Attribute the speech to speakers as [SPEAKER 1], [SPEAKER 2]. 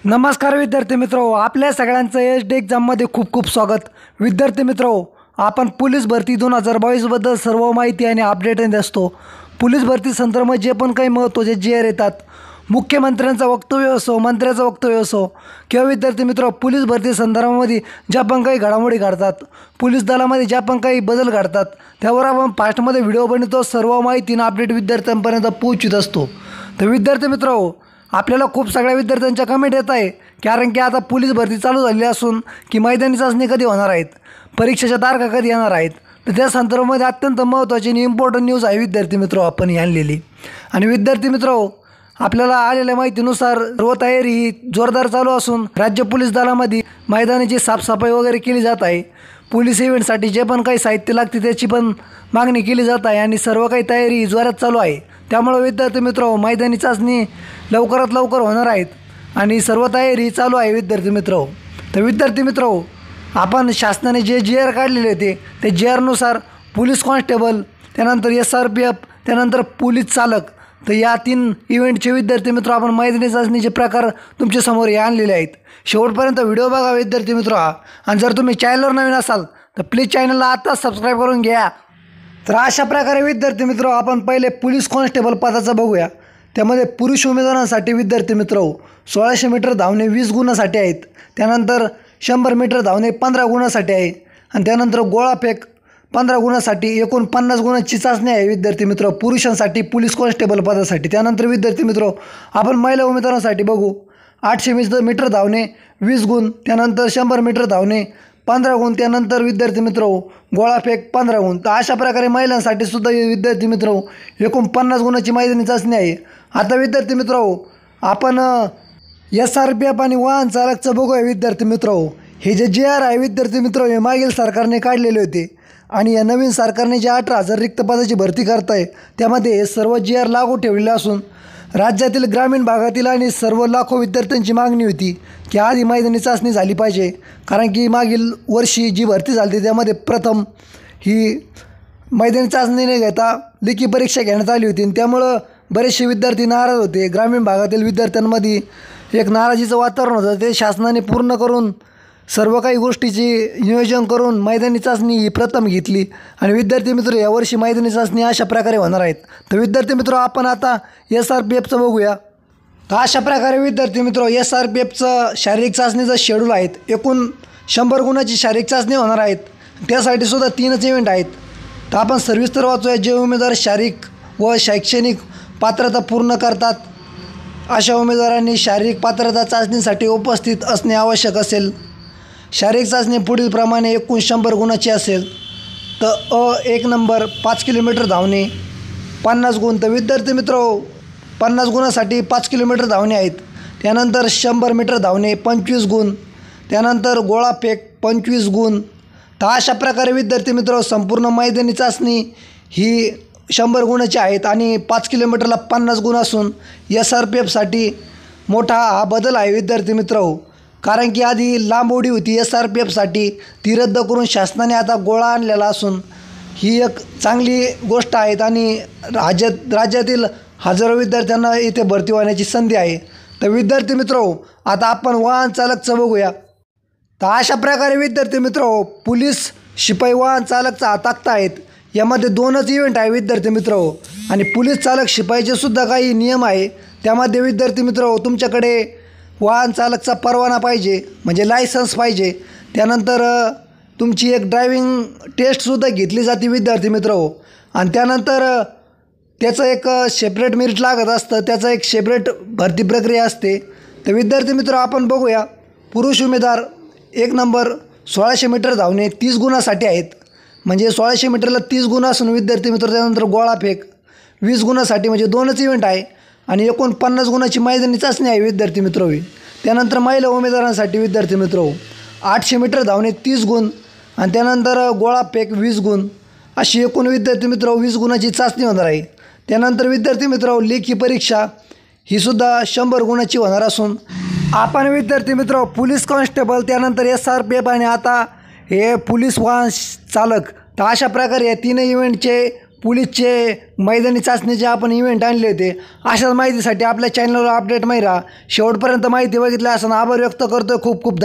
[SPEAKER 1] नमस्कार विद्यार्थी मित्रो, आपल्या सगळ्यांचं एच डी एक्झाममध्ये खूप खूप स्वागत। विद्यार्थी मित्रो, आपण पोलीस भरती 2022 बद्दल सर्व माहिती आणि अपडेट देत असतो। पोलीस भरती संदर्भात जे पण काही महत्त्वाचे GR येतात, मुख्यमंत्र्यांचं वक्तव्य असो, मंत्र्याचं वक्तव्य असो किंवा विद्यार्थी मित्रो पोलीस भरती संदर्भामध्ये ज्या पण काही घडामोडी घडतात, पोलीस दलामध्ये ज्या पण काही बदल घडतात, त्यावर आपण फास्टमध्ये व्हिडिओ बनवतो। सर्व माहिती आणि अपडेट विद्यार्थ्यांपर्यंत पोहोचवित असतो। तर विद्यार्थी मित्रो, आपल्याला खूप सगळ्या विद्यार्थ्यांच्या कमेंट येत आहे, कारण की आता पोलीस भरती चालू झाली असून की मैदानी चाचणी कधी होणार आहेत, परीक्षेच्या तारखा कधी येणार आहेत। तर त्या संदर्भामध्ये अत्यंत महत्त्वाची आणि इम्पॉर्टंट न्यूज आहे विद्यार्थी मित्रो आपण आणलेली। आणि विद्यार्थी मित्रो, आपल्याला आलेल्या माहितीनुसार सर्व तयारी ही जोरदार चालू असून राज्य पोलीस दलामध्ये मैदानाची साफसफाई वगैरे केली जात आहे। पोलीस इव्हेंटसाठी जे पण काही साहित्य लागते त्याची पण मागणी केली जात आहे आणि सर्व काही तयारी जोरात चालू आहे। त्यामुळे विद्यार्थी मित्रो, मैदानी चाचणी लवकरात लवकर होणार आहेत आणि सर्व तयारी चालू आहे विद्यार्थी मित्रो। तर विद्यार्थी मित्रो, आपण शासनाने जे GR काढलेले होते ते GRनुसार पोलीस कॉन्स्टेबल, त्यानंतर SRPF, त्यानंतर पोलीस चालक, तर या 3 इव्हेंटचे विद्यार्थी मित्रो आपण मैदानी चाचणीचे प्रकार तुमच्यासमोर हे आणलेले आहेत। शेवटपर्यंत व्हिडिओ बघा विद्यार्थी मित्रो आणि जर तुम्ही चॅनलवर नवीन असाल तर प्लीज चॅनलला आताच सबस्क्राईब करून घ्या। तर अशा प्रकारे विद्यार्थी मित्रो, आपण पहिले पोलीस कॉन्स्टेबल पदाचं बघूया। त्यामध्ये पुरुष उमेदवारांसाठी विद्यार्थी मित्रो 1600 मीटर धावणे 20 गुणासाठी आहेत, त्यानंतर 100 मीटर धावणे 15 गुणासाठी आहे आणि त्यानंतर गोळाफेक 15 गुणासाठी एकूण 50 गुणांची चाचणी आहे विद्यार्थी मित्रो पुरुषांसाठी पोलीस कॉन्स्टेबल पदासाठी। त्यानंतर विद्यार्थी मित्रो, आपण महिला उमेदवारांसाठी बघू 800 मीटर धावणे 20 गुण, त्यानंतर 100 मीटर धावणे 15 गुण, त्यानंतर विद्यार्थी मित्रो गोळाफेक 15 गुण। तर अशा प्रकारे महिलांसाठी सुद्धा विद्यार्थी मित्रो एकूण 50 गुणाची मैदानी चाचणी आहे। आता विद्यार्थी मित्रो, आपण SRPF आणि वाहन चालकचं बघूया विद्यार्थी मित्रो। हे जे GR आहे विद्यार्थी मित्रो, हे मागील सरकारने काढलेले होते आणि या नवीन सरकारने जे 18,000 रिक्त पदाची भरती करत आहे त्यामध्ये हे सर्व GR लागू ठेवलेले असून राज्यातील ग्रामीण भागातील आणि सर्व लाखो विद्यार्थ्यांची मागणी होती की आधी मैदानी चाचणी झाली पाहिजे, कारण की मागील वर्षी जी भरती झाली त्यामध्ये प्रथम ही मैदानी चाचणी न घेता लेखी परीक्षा घेण्यात आली होती आणि त्यामुळं बरेचसे विद्यार्थी नाराज होते। ग्रामीण भागातील विद्यार्थ्यांमध्ये एक नाराजीचं वातावरण होतं। ते शासनाने पूर्ण करून सर्व काही गोष्टीची नियोजन करून मैदानी चाचणी ही प्रथम घेतली आणि विद्यार्थी मित्र यावर्षी मैदानी चाचणी अशा प्रकारे होणार आहेत। तर विद्यार्थी मित्र, आपण आता SRPFचं बघूया। तर अशा प्रकारे विद्यार्थी मित्र SRPFचं शारीरिक चाचणीचं शेड्यूल आहेत, एकूण 100 गुणाची शारीरिक चाचणी होणार आहेत, त्यासाठी सुद्धा 3च इव्हेंट आहेत। तर आपण सविस्तर वाचूया। जे उमेदवार शारीरिक व शैक्षणिक पात्रता पूर्ण करतात अशा उमेदवारांनी शारीरिक पात्रता चाचणीसाठी उपस्थित असणे आवश्यक असेल। शारीरिक चाचणी पुढील प्रमाणे एकूण 100 गुणाची असेल। तर 1 नंबर 5 किलोमीटर धावणे 50 गुण। तर विद्यार्थी मित्रो, 50 गुणासाठी 5 किलोमीटर धावणे आहेत, त्यानंतर 100 मीटर धावणे 25 गुण, त्यानंतर गोळाफेक 25 गुण। तर अशा प्रकारे विद्यार्थी मित्रो संपूर्ण मैदानी चाचणी ही 100 गुणाची आहेत आणि 5 किलोमीटरला 50 गुण असून SRPFसाठी मोठा हा बदल आहे विद्यार्थी मित्रो, कारण की आधी लांब उडी होती SRPFसाठी, ती रद्द करून शासनाने आता गोळा आणलेला असून ही एक चांगली गोष्ट आहे आणि राज्यातील हजारो विद्यार्थ्यांना इथे भरती होण्याची संधी आहे। तर विद्यार्थी मित्रो, आता आपण वाहन चालकचं बघूया। तर अशा प्रकारे विद्यार्थी मित्रो पोलीस शिपाई वाहन चालकचा हा तक्ता आहेत, यामध्ये 2च इव्हेंट आहे विद्यार्थी मित्रो आणि पोलीस चालक शिपाईचे सुद्धा काही नियम आहे। त्यामध्ये विद्यार्थी मित्रो तुमच्याकडे वाहन चालकचा परवाना पाहिजे, म्हणजे लायसन्स पाहिजे, त्यानंतर तुमची एक ड्रायव्हिंग टेस्टसुद्धा घेतली जाते विद्यार्थी मित्रो आणि त्यानंतर त्याचं एक सेपरेट मेरिट लागत असतं, त्याचं एक सेपरेट भरती प्रक्रिया असते। तर विद्यार्थी मित्रो, आपण बघूया पुरुष उमेदवार 1 नंबर 1600 मीटर धावणे 30 गुणासाठी आहेत, म्हणजे 1600 मीटरला 30 गुण असून विद्यार्थी मित्र, त्यानंतर गोळाफेक 20 गुणासाठी, म्हणजे 2च इव्हेंट आहे आणि एकूण 50 गुणाची मैदानी चाचणी आहे विद्यार्थी मित्रो। त्यानंतर महिला उमेदवारांसाठी विद्यार्थी मित्रो 800 मीटर धावणे 30 गुण आणि त्यानंतर गोळाफेक 20 गुण, अशी एकूण विद्यार्थी मित्रो 20 गुणाची चाचणी होणार आहे। त्यानंतर विद्यार्थी मित्रो लेखी परीक्षा ही सुद्धा 100 गुणाची होणार असून आपण विद्यार्थी मित्रो पोलीस कॉन्स्टेबल, त्यानंतर SRPF आणि आता हे पोलीस वाहन चालक, तर अशा प्रकारे या 3 इव्हेंटचे पोलीसचे मैदानी चाचणीचे आपण इव्हेंट आणले होते. अशाच माहितीसाठी आपल्या चॅनलवर अपडेट माहिती राहा. शेवटपर्यंत माहिती बघितली असताना आभार व्यक्त करतो. खूप खूप धन्यवाद.